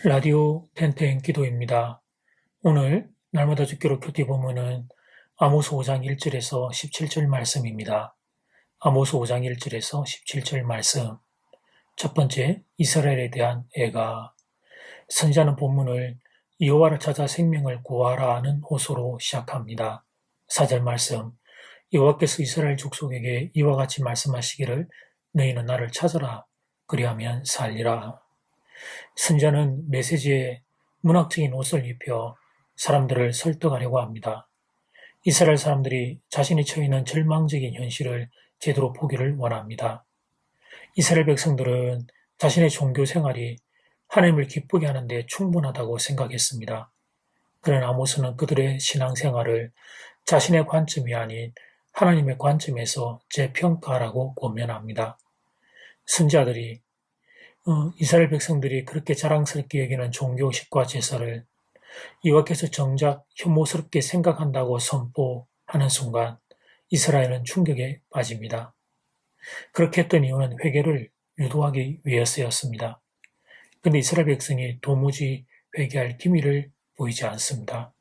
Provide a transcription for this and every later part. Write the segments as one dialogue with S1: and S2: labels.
S1: 라디오 텐텐 기도입니다. 오늘 날마다 죽기로 큐티 본문은 아모스 5장 1절에서 17절 말씀입니다. 아모스 5장 1절에서 17절 말씀. 첫 번째, 이스라엘에 대한 애가. 선지자는 본문을 여호와를 찾아 생명을 구하라 하는 호소로 시작합니다. 4절 말씀. 여호와께서 이스라엘 족속에게 이와 같이 말씀하시기를 너희는 나를 찾아라 그리하면 살리라. 선지자는 메시지에 문학적인 옷을 입혀 사람들을 설득하려고 합니다. 이스라엘 사람들이 자신이 처해 있는 절망적인 현실을 제대로 보기를 원합니다. 이스라엘 백성들은 자신의 종교 생활이 하나님을 기쁘게 하는데 충분하다고 생각했습니다. 그러나 아모스는 그들의 신앙생활을 자신의 관점이 아닌 하나님의 관점에서 재평가하라고 권면합니다. 선지자들이 이스라엘 백성들이 그렇게 자랑스럽게 여기는 종교식과 제사를 여호와께서 정작 혐오스럽게 생각한다고 선포하는 순간 이스라엘은 충격에 빠집니다. 그렇게 했던 이유는 회개를 유도하기 위해서였습니다. 그런데 이스라엘 백성이 도무지 회개할 기미를 보이지 않습니다.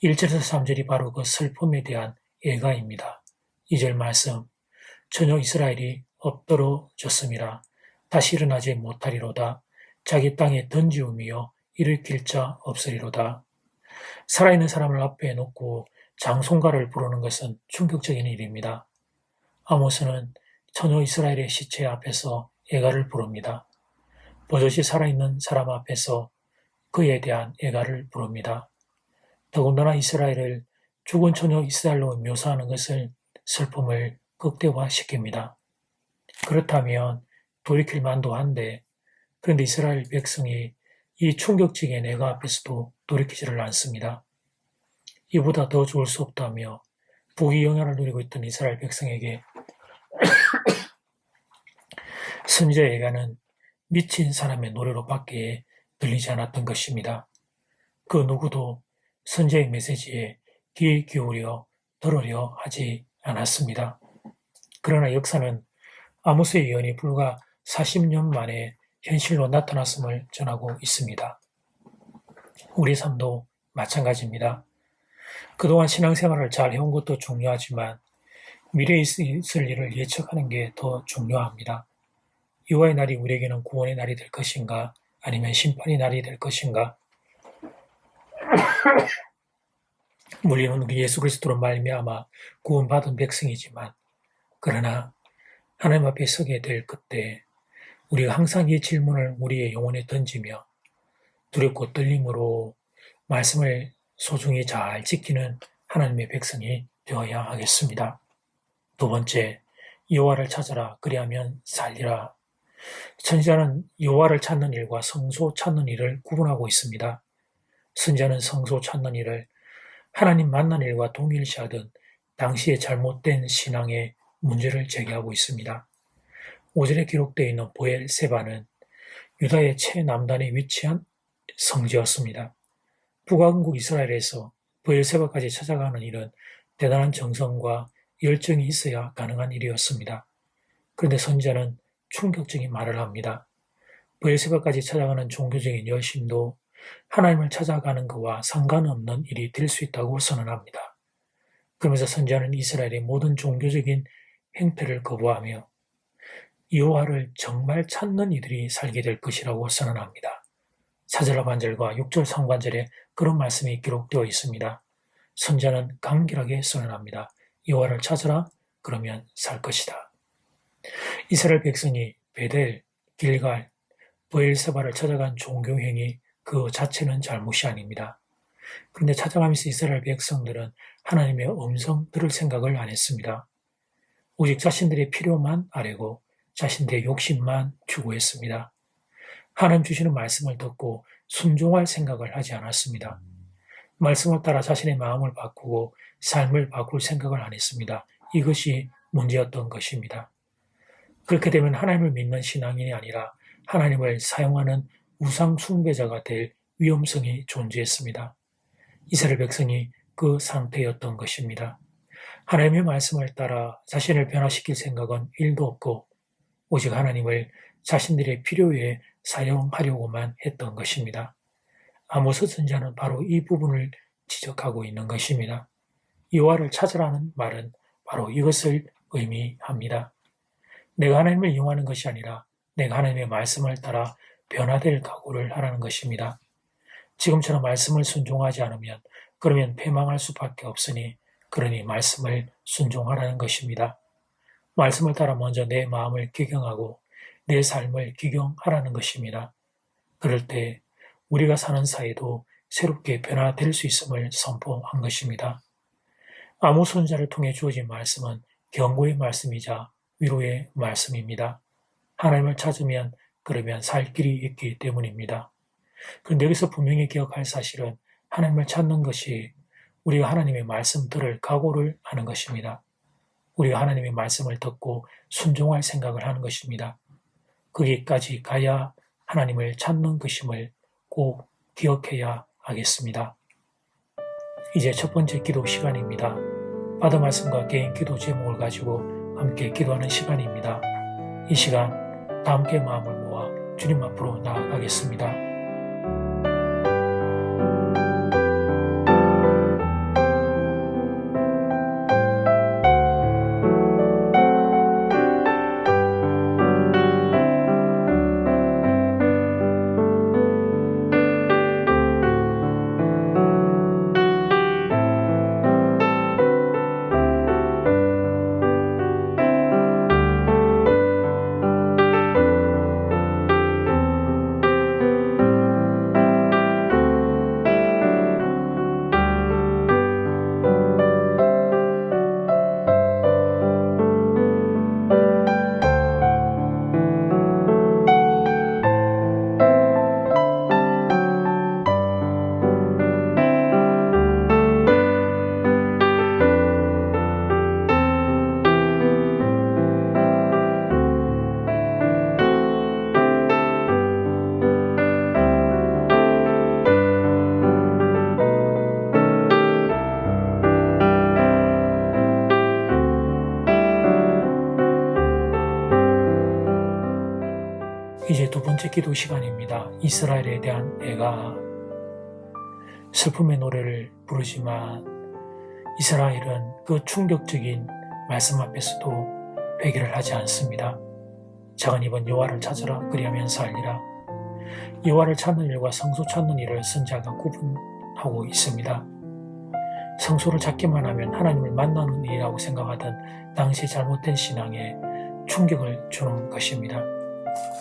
S1: 1절에서 3절이 바로 그 슬픔에 대한 예가입니다. 2절 말씀, 전혀 이스라엘이 엎드러졌습니다. 다시 일어나지 못하리로다. 자기 땅에 던지우며 일으킬 자 없으리로다. 살아있는 사람을 앞에 놓고 장송가를 부르는 것은 충격적인 일입니다. 아모스는 처녀 이스라엘의 시체 앞에서 애가를 부릅니다. 버젓이 살아있는 사람 앞에서 그에 대한 애가를 부릅니다. 더군다나 이스라엘을 죽은 처녀 이스라엘로 묘사하는 것을 슬픔을 극대화시킵니다. 그렇다면 돌이킬 만도 한데 그런데 이스라엘 백성이 이 충격적인 애가 앞에서도 돌이키지를 않습니다. 이보다 더 좋을 수 없다며 부귀영화를 누리고 있던 이스라엘 백성에게 선지자의 애가는 미친 사람의 노래로 밖에 들리지 않았던 것입니다. 그 누구도 선지자의 메시지에 귀 기울여 들으려 하지 않았습니다. 그러나 역사는 아모스의 예언이 불과 40년 만에 현실로 나타났음을 전하고 있습니다. 우리 삶도 마찬가지입니다. 그동안 신앙생활을 잘 해온 것도 중요하지만 미래에 있을 일을 예측하는 게 더 중요합니다. 여호와의 날이 우리에게는 구원의 날이 될 것인가 아니면 심판의 날이 될 것인가. 우리는 우리 예수 그리스도로 말미암아 구원받은 백성이지만 그러나 하나님 앞에 서게 될 그때 우리가 항상 이 질문을 우리의 영혼에 던지며 두렵고 떨림으로 말씀을 소중히 잘 지키는 하나님의 백성이 되어야 하겠습니다. 두 번째, 여호와를 찾아라 그리하면 살리라. 선지자는 여호와를 찾는 일과 성소 찾는 일을 구분하고 있습니다. 선지자는 성소 찾는 일을 하나님 만난 일과 동일시하듯 당시의 잘못된 신앙의 문제를 제기하고 있습니다. 5절에 기록되어 있는 보엘세바는 유다의 최남단에 위치한 성지였습니다. 북왕국 이스라엘에서 보엘세바까지 찾아가는 일은 대단한 정성과 열정이 있어야 가능한 일이었습니다. 그런데 선지자는 충격적인 말을 합니다. 보엘세바까지 찾아가는 종교적인 열심도 하나님을 찾아가는 것과 상관없는 일이 될 수 있다고 선언합니다. 그러면서 선지자는 이스라엘의 모든 종교적인 행태를 거부하며 여호와를 정말 찾는 이들이 살게 될 것이라고 선언합니다. 4절 하반절과 6절 상반절에 그런 말씀이 기록되어 있습니다. 선지자는 간결하게 선언합니다. 여호와를 찾으라 그러면 살 것이다. 이스라엘 백성이 베델, 길갈, 보엘세바를 찾아간 종교행위 그 자체는 잘못이 아닙니다. 그런데 찾아가면서 이스라엘 백성들은 하나님의 음성 들을 생각을 안 했습니다. 오직 자신들의 필요만 아뢰고 자신들의 욕심만 추구했습니다. 하나님 주시는 말씀을 듣고 순종할 생각을 하지 않았습니다. 말씀을 따라 자신의 마음을 바꾸고 삶을 바꿀 생각을 안 했습니다. 이것이 문제였던 것입니다. 그렇게 되면 하나님을 믿는 신앙인이 아니라 하나님을 사용하는 우상 숭배자가 될 위험성이 존재했습니다. 이스라엘 백성이 그 상태였던 것입니다. 하나님의 말씀을 따라 자신을 변화시킬 생각은 1도 없고 오직 하나님을 자신들의 필요에 사용하려고만 했던 것입니다. 아모스 선지자는 바로 이 부분을 지적하고 있는 것입니다. 여호와를 찾으라는 말은 바로 이것을 의미합니다. 내가 하나님을 이용하는 것이 아니라 내가 하나님의 말씀을 따라 변화될 각오를 하라는 것입니다. 지금처럼 말씀을 순종하지 않으면 그러면 패망할 수밖에 없으니 그러니 말씀을 순종하라는 것입니다. 말씀을 따라 먼저 내 마음을 기경하고 내 삶을 기경하라는 것입니다. 그럴 때 우리가 사는 사이도 새롭게 변화될 수 있음을 선포한 것입니다. 아모스 선지자를 통해 주어진 말씀은 경고의 말씀이자 위로의 말씀입니다. 하나님을 찾으면 그러면 살 길이 있기 때문입니다. 그런데 여기서 분명히 기억할 사실은 하나님을 찾는 것이 우리가 하나님의 말씀 들을 각오를 하는 것입니다. 우리가 하나님의 말씀을 듣고 순종할 생각을 하는 것입니다. 거기까지 가야 하나님을 찾는 것임을 꼭 기억해야 하겠습니다. 이제 첫 번째 기도 시간입니다. 받은 말씀과 개인 기도 제목을 가지고 함께 기도하는 시간입니다. 이 시간 다 함께 마음을 모아 주님 앞으로 나아가겠습니다. 이제 두 번째 기도 시간입니다. 이스라엘에 대한 애가 슬픔의 노래를 부르지만 이스라엘은 그 충격적인 말씀 앞에서도 회개를 하지 않습니다. 작은 입은 여호와를 찾으라 그리하면 살리라. 여호와를 찾는 일과 성소 찾는 일을 선지자가 구분하고 있습니다. 성소를 찾기만 하면 하나님을 만나는 일이라고 생각하던 당시 잘못된 신앙에 충격을 주는 것입니다.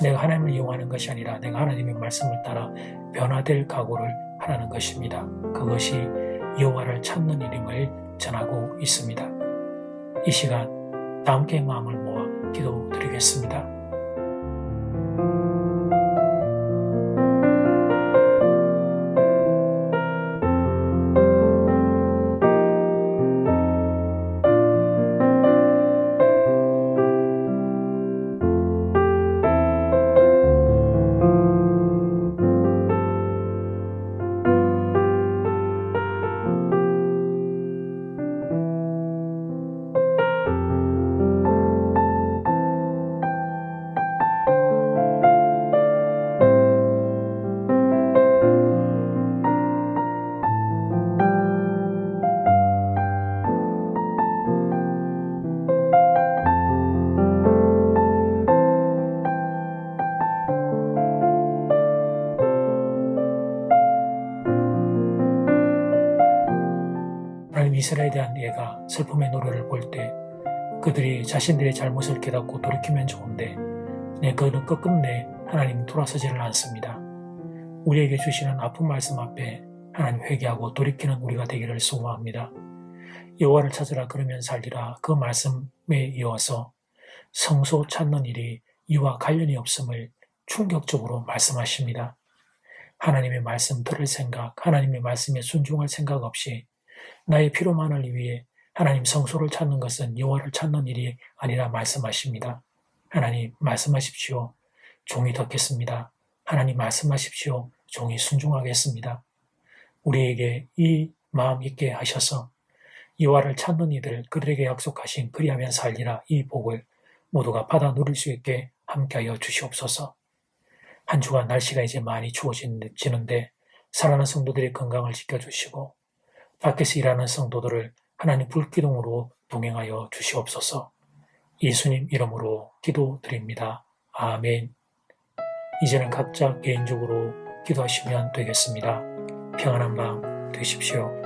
S1: 내가 하나님을 이용하는 것이 아니라 내가 하나님의 말씀을 따라 변화될 각오를 하라는 것입니다. 그것이 여호와를 찾는 일임을 전하고 있습니다. 이 시간 다 함께 마음을 모아 기도드리겠습니다. 하나님 이스라엘에 대한 예가 슬픔의 노래를 볼 때 그들이 자신들의 잘못을 깨닫고 돌이키면 좋은데 그는 끝끝내 하나님 돌아서지를 않습니다. 우리에게 주시는 아픈 말씀 앞에 하나님 회개하고 돌이키는 우리가 되기를 소원합니다. 여호와를 찾으라 그러면 살리라 그 말씀에 이어서 성소 찾는 일이 이와 관련이 없음을 충격적으로 말씀하십니다. 하나님의 말씀 들을 생각, 하나님의 말씀에 순종할 생각 없이 나의 필요만을 위해 하나님 성소를 찾는 것은 여호와를 찾는 일이 아니라 말씀하십니다. 하나님 말씀하십시오. 종이 듣겠습니다. 하나님 말씀하십시오. 종이 순종하겠습니다. 우리에게 이 마음 있게 하셔서 여호와를 찾는 이들 그들에게 약속하신 그리하면 살리라 이 복을 모두가 받아 누릴 수 있게 함께하여 주시옵소서. 한 주간 날씨가 이제 많이 추워지는데 살아난 성도들의 건강을 지켜주시고 밖에서 일하는 성도들을 하나님 불기둥으로 동행하여 주시옵소서. 예수님 이름으로 기도드립니다. 아멘. 이제는 각자 개인적으로 기도하시면 되겠습니다. 평안한 밤 되십시오.